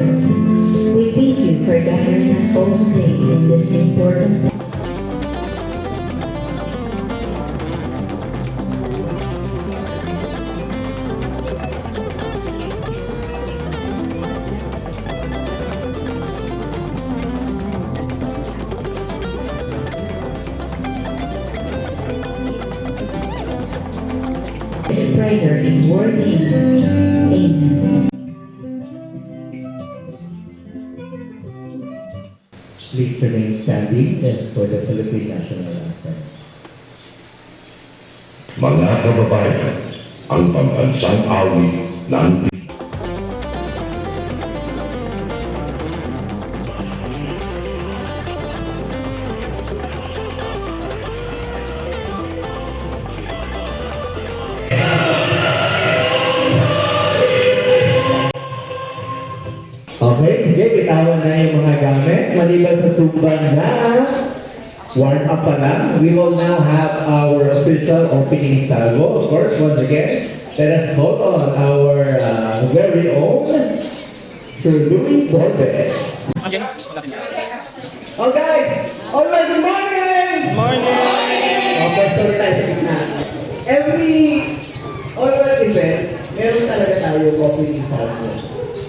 We thank you for gathering us all today in this important prayer in word Amen. Please remain standing and for the Philippine National Anthem. Mga kababayan, ang pambansang awit ng Okay, sige, bitawan na yung mga gamit. Maliban sa Zumba na warm up pa lang, we will now have our official opening salvo. Of course, once again, let us call on our very own Sir Louis Borbes. Oh guys! Alright, good morning! Okay, sorry tayo sa gitna. Every oral event, meron talaga tayo opening salvo.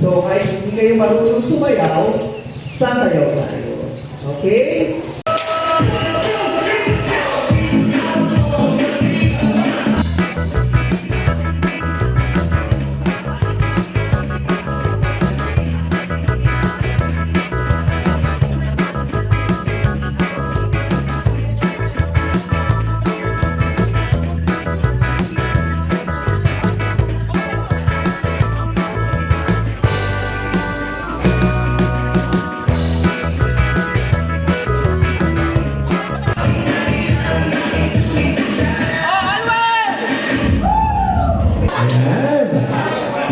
So, kahit hindi kayo marunong sumayaw, sasayaw tayo. Okay? Ayan.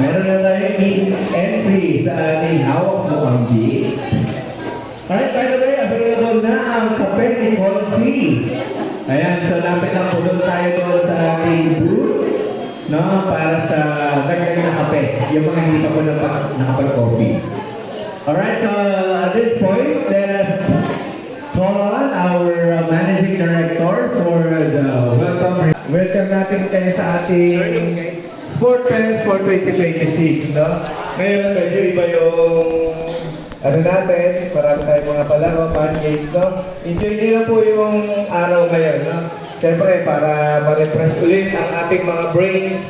Meron na tayong entry sa ating hawak mo ang beat. Alright, by the way, available na ang kape ni Consi. Ayan, so lapit lang po doon tayo doon sa ating booth, no, para sa kanya na kape. Yung mga hindi pa po nakapag-coffee. Alright, so at this point, let us call on our managing director for the welcome. Welcome natin kayo sa ating Sport Fest for 2026, no? Ngayon, medyo iba yung ano natin, marami tayong mga palaro, fun games, no? Enjoy nyo na po yung araw ngayon, no? Siyempre, para ma-refresh ulit ang ating mga brains,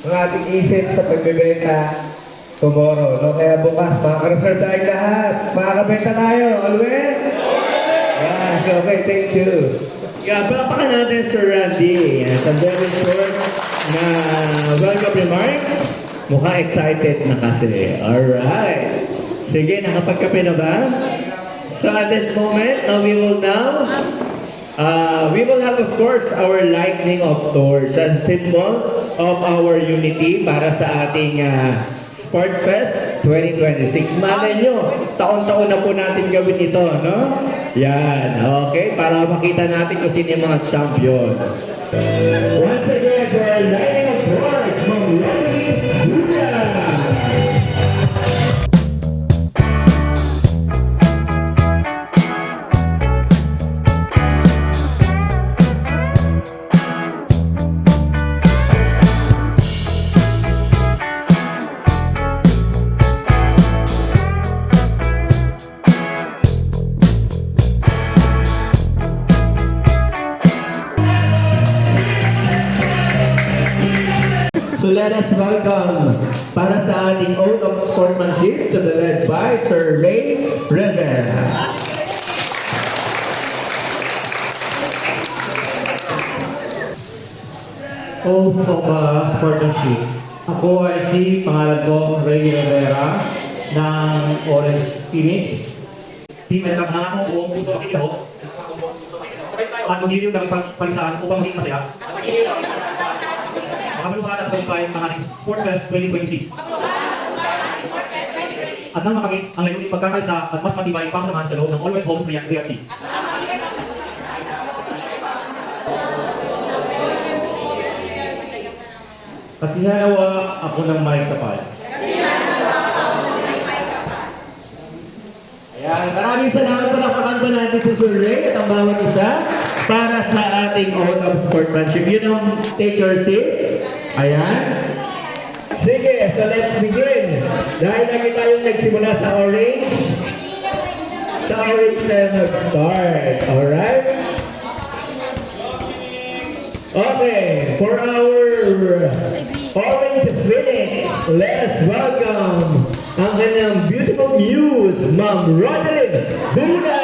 ang ating isip sa pagbebenta tomorrow, no? Kaya bukas, makaka-reserve tayong lahat. Makakabenta tayo, alright? Yeah, okay, thank you. Yeah, palapakan natin Sir Randy. Sa very short na welcome remarks. Mukhang excited na kasi. Alright. Sige, nakapagkape na ba? So at this moment, we will have of course our lightning of torch as a symbol of our unity para sa ating Sport Fest 2026. Malay nyo, taon-taon na po natin gawin ito, no? Yan, okay, para makita natin kung sino yung mga champion. Once again, for our lightning of torch from Rocky Buda. So let us welcome para sa ating oath of sportsmanship to the led by Sir Ray Rivera. Oath of Sportsmanship. Ako ay pangalan ko, Ray Rivera, ng Orange Phoenix. Team at nangangako buong puso at ikaw at magiging ng pagsaan upang maging masaya. Makabaluhan at kumpay ang ating Sport Fest 2026. At nang makamit ang layuning pagkakaisa at mas matibay pang samahan sa loob ng All White Homes Realty. Kasihanawa ako ng may kapal. Ayan, maraming salamat po nakakan po natin sa Sir Ray at ang bawat isa para sa ating autumn sportsmanship. You know, take your seats. Ayan. Sige, so let's begin. Dahil lagi tayong nagsimula sa orange tayo nag-start. Alright? Okay, for our orange Phoenix, let's welcome ang kanyang beautiful muse, Ma'am Rodeline Buna!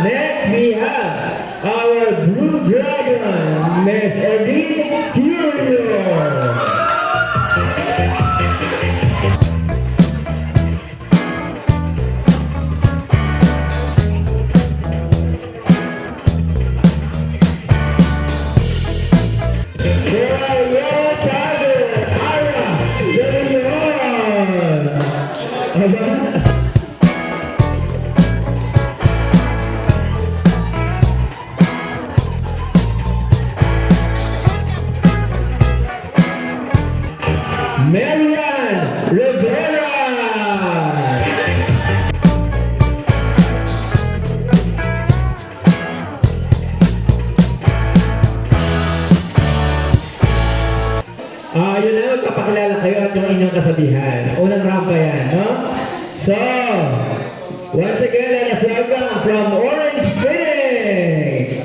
Next, we have our Blue Dragon, Miss Evie Furio. Marian Rivera. Yun na, magpapakilala kayo at yung inyong kasabihan. Unang round pa yan, no? So, once again, let us welcome from Orange Phoenix.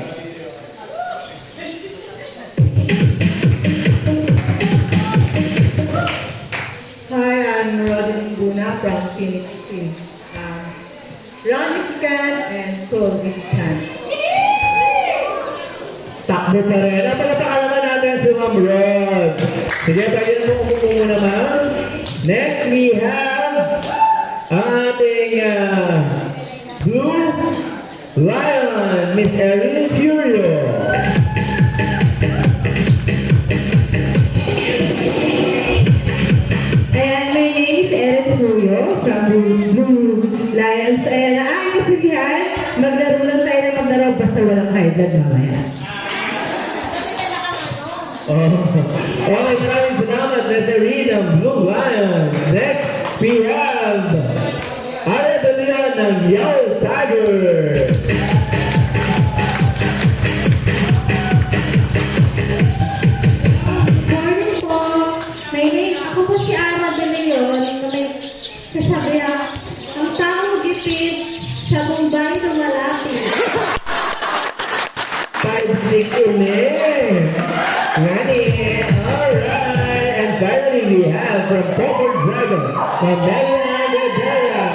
Hi, I'm Rodeline Buna from Phoenix Team. Run if you can and close if you can. Takbo pa rin. Napalapakalan naman natin si Ma'am Rod. Sige, pwede na mo umupo muna, ma'am. Next, we have ang ating Blue Lion, Miss Erin Furio. And my name is Erin Furio from Blue Lions. And ang kasabihan, maglaro lang tayo na maglaro basta walang high blood mamaya. Okay, maraming salamat, Miss Erin ng Blue Lion. Next, we have Arabella ng Yellow Tiger. Morning po. Ako po si Ara de Leon na may kasabihan, ang taong gipit sa Bombay ng malapit. 5-6 ulit. Ngani. Alright. And finally, we have from Purple Dragon, from Marian Rivera.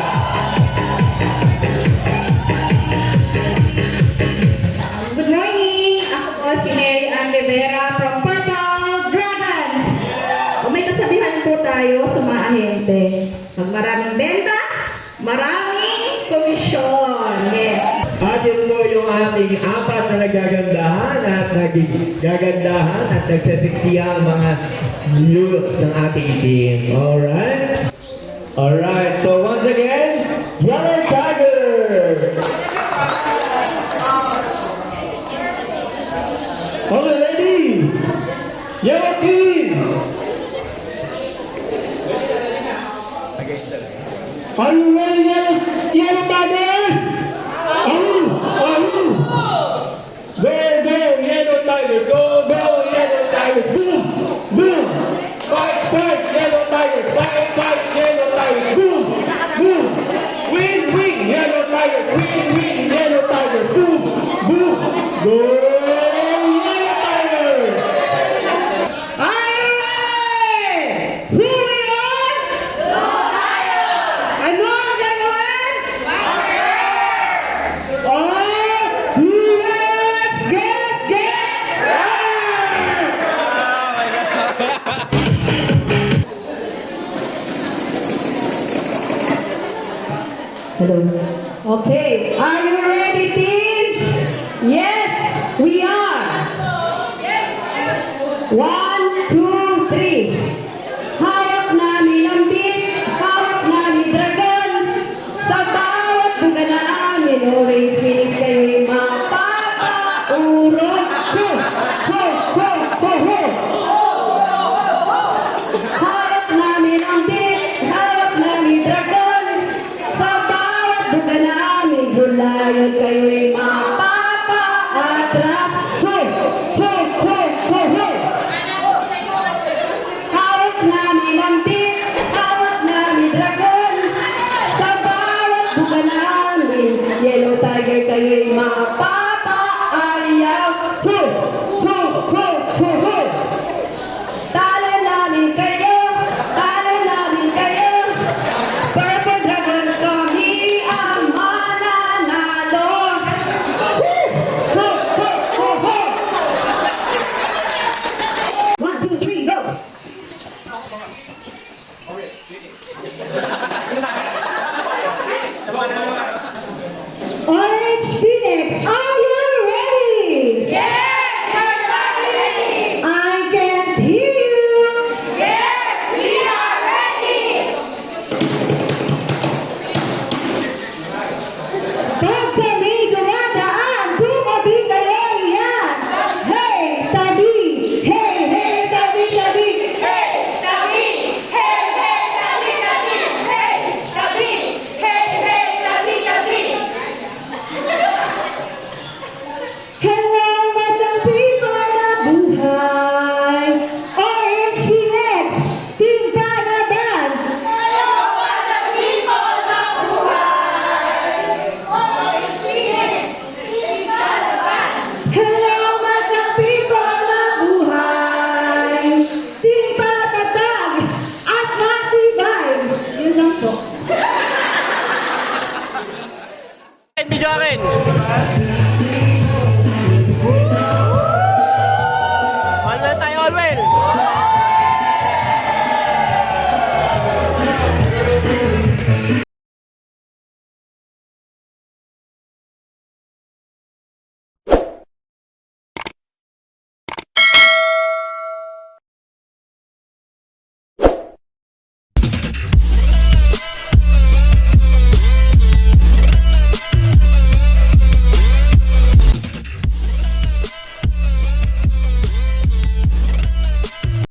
Good morning! Ako po si Mary Ann Rivera from Purple Dragons. O may kasabihan po tayo sa mga ahente. Pag maraming benta, maraming komisyon. Yes. At yun po yung ating apat na nagagandahan at nagigagandahan at nagsasiksiyang mga news ng ating team. Alright? Alright, so once again, Yellow Tiger! Okay, ready? Yellow Team! Are you ready, Yellow Tigers? Go, Yellow Tigers! Go, Yellow Tigers! Boom! Boom! Fight, Yellow Tigers! Fight, Yellow Tigers! Boom! Boom! Win, Yellow Tigers! Win, Yellow Tigers! Boom! Boom! Go, Yellow Tigers! Are you ready? Who we are? Ano ang gagawin? Let's get right! Hello. Okay, are you ready, team? Yes, we are. 1, 2, 3. Hawak namin ang beat, hawak namin dragon, sabay ngayon kayo'y mapapaatras. Hoy! Hoy! Hoy! Hoy! Hoy! Hawak namin ang beat, hawak namin dragon. Sa bawat buka namin, Yellow Tiger kayo'y mapapaayaw. Hoy! Hoy! Hoy! Hoy! Hoy! Talo namin kayo, talo namin kayo. Purple Dragon, kami ang mananalo. Woo! Ho! Ho! Ho! Ho! 1, 2, 3, go! Orange Phoenix, are you ready? Yes, we're ready. I can't hear you. Yes, we are ready. Pag kami dumadaan, tumabi kayo yan. Hey, tabi. Hey, hey, tabi, tabi. Hey, tabi. Hey, hey, tabi, tabi. Hey, tabi. Hey, hey, tabi, tabi. Hello, madlang people na buhay. Orange Phoenix, Team Panaban. Hello, madlang people na buhay. Orange Phoenix, Team Panaban. Hello, madlang people na buhay. Team Patatag at Matibay. Yun lang po. Video akin.